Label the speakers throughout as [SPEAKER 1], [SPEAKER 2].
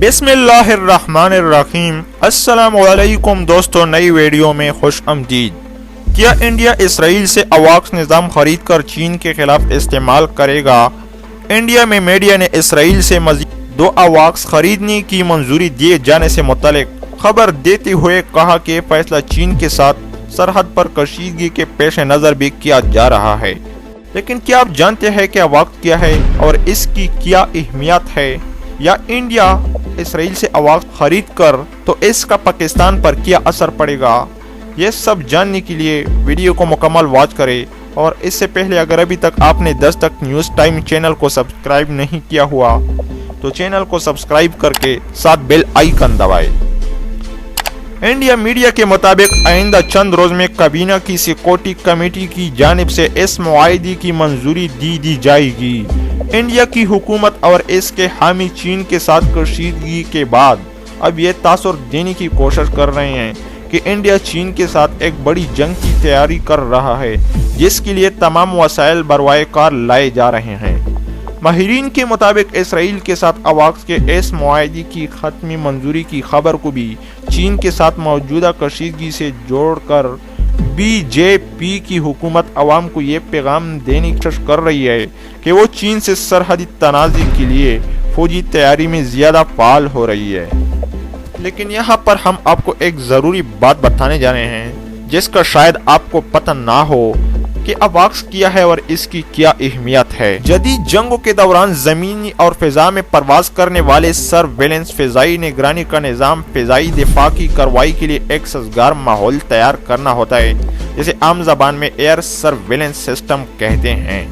[SPEAKER 1] بسم اللہ الرحمن الرحیم۔ السلام علیکم دوستو، نئی ویڈیو میں خوش آمدید۔ کیا انڈیا اسرائیل سے AWACS نظام خرید کر چین کے خلاف استعمال کرے گا؟ انڈیا میں میڈیا نے اسرائیل سے مزید 2 AWACS خریدنے کی منظوری دیے جانے سے متعلق خبر دیتے ہوئے کہا کہ فیصلہ چین کے ساتھ سرحد پر کشیدگی کے پیش نظر بھی کیا جا رہا ہے۔ لیکن کیا آپ جانتے ہیں کہ AWACS کیا ہے اور اس کی کیا اہمیت ہے؟ یا انڈیا اسرائیل سے AWACS خرید کر تو اس کا پاکستان پر کیا اثر پڑے گا؟ یہ سب جاننے کے لیے ویڈیو کو مکمل واچ کریں، اور اس سے پہلے اگر ابھی تک آپ نے دستک نیوز ٹائم چینل کو سبسکرائب نہیں کیا ہوا تو چینل کو سبسکرائب کر کے ساتھ بیل آئیکن دبائیں۔ انڈیا میڈیا کے مطابق آئندہ چند روز میں کابینہ کی سیکورٹی کمیٹی کی جانب سے اس معاہدے کی منظوری دی جائے گی۔ انڈیا کی حکومت اور اس کے حامی چین کے ساتھ کشیدگی کے بعد اب یہ تاثر دینے کی کوشش کر رہے ہیں کہ انڈیا چین کے ساتھ ایک بڑی جنگ کی تیاری کر رہا ہے، جس کے لیے تمام وسائل بروئے کار لائے جا رہے ہیں۔ ماہرین کے مطابق اسرائیل کے ساتھ AWACS کے اس معاہدے کی حتمی منظوری کی خبر کو بھی چین کے ساتھ موجودہ کشیدگی سے جوڑ کر BJP کی حکومت عوام کو یہ پیغام دینے کی کوشش کر رہی ہے کہ وہ چین سے سرحدی تنازع کے لیے فوجی تیاری میں زیادہ فعال ہو رہی ہے۔ لیکن یہاں پر ہم آپ کو ایک ضروری بات بتانے جا رہے ہیں جس کا شاید آپ کو پتہ نہ ہو کہ AWACS کیا ہے اور اس کی کیا اہمیت ہے۔ جدید جنگوں کے دوران زمینی اور فضا میں پرواز کرنے والے سرویلنس فضائی نگرانی کا نظام فضائی دفاع کی کارروائی کے لیے ایک سازگار ماحول تیار کرنا ہوتا ہے، جسے عام زبان میں ایئر سرویلنس سسٹم کہتے ہیں،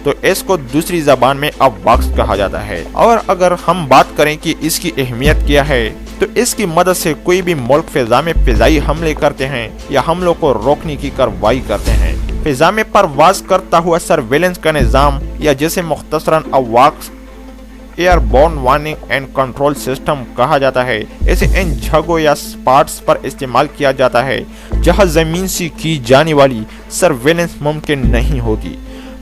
[SPEAKER 1] تو اس کو دوسری زبان میں AWACS کہا جاتا ہے۔ اور اگر ہم بات کریں کہ اس کی اہمیت کیا ہے تو اس کی مدد سے کوئی بھی ملک فضا میں فضائی حملے کرتے ہیں یا حملوں کو روکنے کی کارروائی کرتے ہیں۔ فضا میں پرواز کرتا ہوا سرویلنس کا نظام یا جسے مختصراً AWACS airborne warning and control system کہا جاتا ہے، اسے ان جگہوں یا سپاٹس پر استعمال کیا جاتا ہے جہاں زمین سے کی جانے والی سرویلنس ممکن نہیں ہوتی۔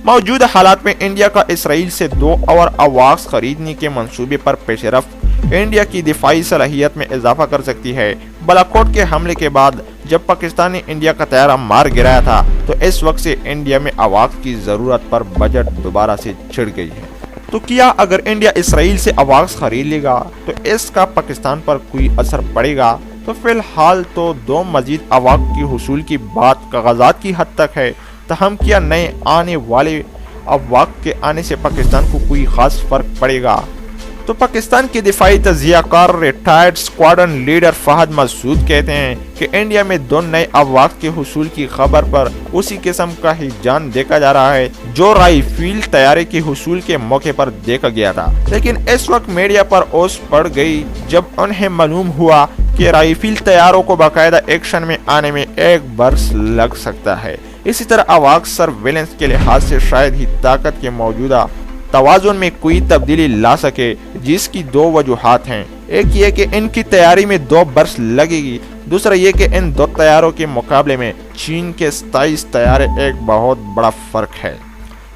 [SPEAKER 1] موجودہ حالات میں انڈیا کا اسرائیل سے 2 اور AWACS خریدنے کے منصوبے پر پیش رفت انڈیا کی دفاعی صلاحیت میں اضافہ کر سکتی ہے۔ بالاکوٹ کے حملے کے بعد جب پاکستان نے انڈیا کا طیارہ مار گرایا تھا تو اس وقت سے انڈیا میں AWACS کی ضرورت پر بجٹ دوبارہ سے چڑھ گئی ہے۔ تو کیا اگر انڈیا اسرائیل سے AWACS خرید لے گا تو اس کا پاکستان پر کوئی اثر پڑے گا؟ تو فی الحال تو 2 مزید AWACS کی حصول کی بات کاغذات کی حد تک ہے، تاہم کیا نئے آنے والے AWACS کے آنے سے پاکستان کو کوئی خاص فرق پڑے گا؟ تو پاکستان کے دفاعی تجزیہ کار ریٹائرڈ اسکواڈرن لیڈر فہد مسعود کہتے ہیں کہ انڈیا میں 2 نئے AWACS کے حصول کی خبر پر اسی قسم کا ہی جان دیکھا جا رہا ہے جو رائفل طیارے کے حصول کے موقع پر دیکھا گیا تھا، لیکن اس وقت میڈیا پر اوس پڑ گئی جب انہیں معلوم ہوا کہ رائفل طیاروں کو باقاعدہ ایکشن میں آنے میں 1 برس لگ سکتا ہے۔ اسی طرح AWACS سرویلنس کے لحاظ سے شاید ہی طاقت کے موجودہ توازن میں کوئی تبدیلی لا سکے، جس کی 2 وجوہات ہیں۔ ایک یہ کہ ان کی تیاری میں 2 برس لگے گی، دوسرا یہ کہ ان 2 طیاروں کے مقابلے میں چین کے 27 طیارے ایک بہت بڑا فرق ہے۔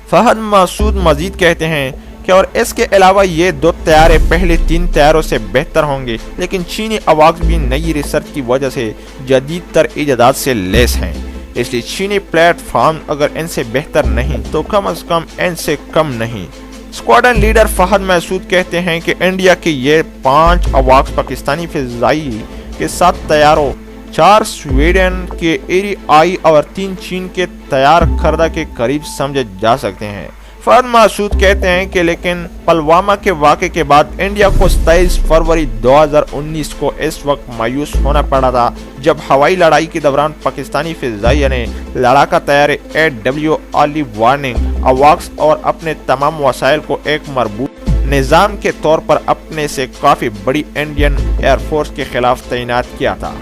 [SPEAKER 1] فہد مسعود مزید کہتے ہیں کہ اور اس کے علاوہ یہ 2 طیارے پہلے 3 طیاروں سے بہتر ہوں گے، لیکن چینی AWACS بھی نئی ریسرچ کی وجہ سے جدید تر ایجادات سے لیس ہیں، اس لیے چینی پلیٹ فارم اگر ان سے بہتر نہیں تو کم از کم ان سے کم نہیں۔ اسکواڈرن لیڈر فہد مسعود کہتے ہیں کہ انڈیا کے یہ 5 AWACS پاکستانی فضائی کے 7 طیاروں، 4 سویڈن کے ایریائی اور 3 چین کے طیار کردہ کے قریب سمجھے جا سکتے ہیں۔ فہد مسعود کہتے ہیں کہ لیکن پلوامہ کے واقعے کے بعد انڈیا کو 27 فروری 2019 کو اس وقت مایوس ہونا پڑا تھا جب ہوائی لڑائی کے دوران پاکستانی فضائیہ نے لڑاکا طیارے AW ارلی وارننگ AWACS اور اپنے تمام وسائل کو ایک مربوط نظام کے طور پر اپنے سے کافی بڑی انڈین ایئر فورس کے خلاف تعینات کیا تھا۔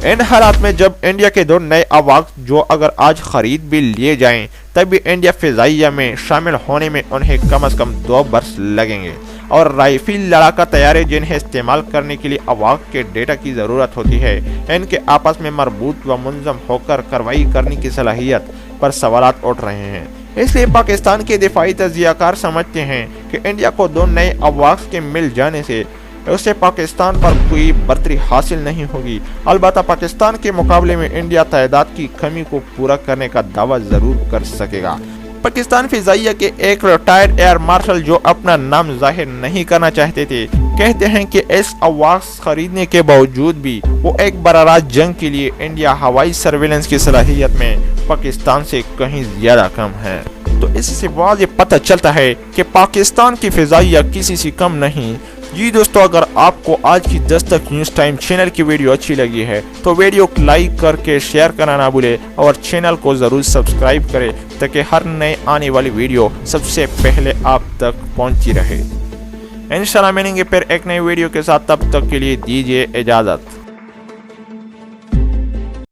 [SPEAKER 1] ان حالات میں جب انڈیا کے 2 نئے AWACS جو اگر آج خرید بھی لیے جائیں تب بھی انڈیا فضائیہ میں شامل ہونے میں انہیں کم از کم 2 برس لگیں گے، اور رائفل لڑاکا طیارے جنہیں استعمال کرنے کے لیے AWACS کے ڈیٹا کی ضرورت ہوتی ہے، ان کے آپس میں مربوط و منظم ہو کر کارروائی کرنے کی صلاحیت پر سوالات اٹھ رہے ہیں۔ اس لیے پاکستان کے دفاعی تجزیہ کار سمجھتے ہیں کہ انڈیا کو 2 نئے AWACS کے مل جانے سے اسے پاکستان پر کوئی برتری حاصل نہیں ہوگی۔ البتہ پاکستان کے مقابلے میں انڈیا تعداد کی کمی کو پورا کرنے کا دعویٰ ضرور کر سکے گا۔ پاکستان فضائیہ کے ایک ریٹائرڈ ایئر مارشل جو اپنا نام ظاہر نہیں کرنا چاہتے تھے کہتے ہیں کہ ایس آواکس خریدنے کے باوجود بھی وہ ایک براہ راست جنگ کے لیے انڈیا ہوائی سرویلنس کی صلاحیت میں پاکستان سے کہیں زیادہ کم ہے۔ تو اس سے واضح پتہ چلتا ہے کہ پاکستان کی فضائیہ کسی سے کم نہیں۔ جی دوستو، اگر آپ کو آج کی دستک نیوز ٹائم چینل کی ویڈیو اچھی لگی ہے تو ویڈیو کو لائک کر کے شیئر کرنا نہ بھولے اور چینل کو ضرور سبسکرائب کرے تاکہ ہر نئے آنے والی ویڈیو سب سے پہلے آپ تک پہنچی رہے۔ انشاءاللہ ملیں گے پھر ایک نئی ویڈیو کے ساتھ، تب تک کے لیے دیجیے اجازت۔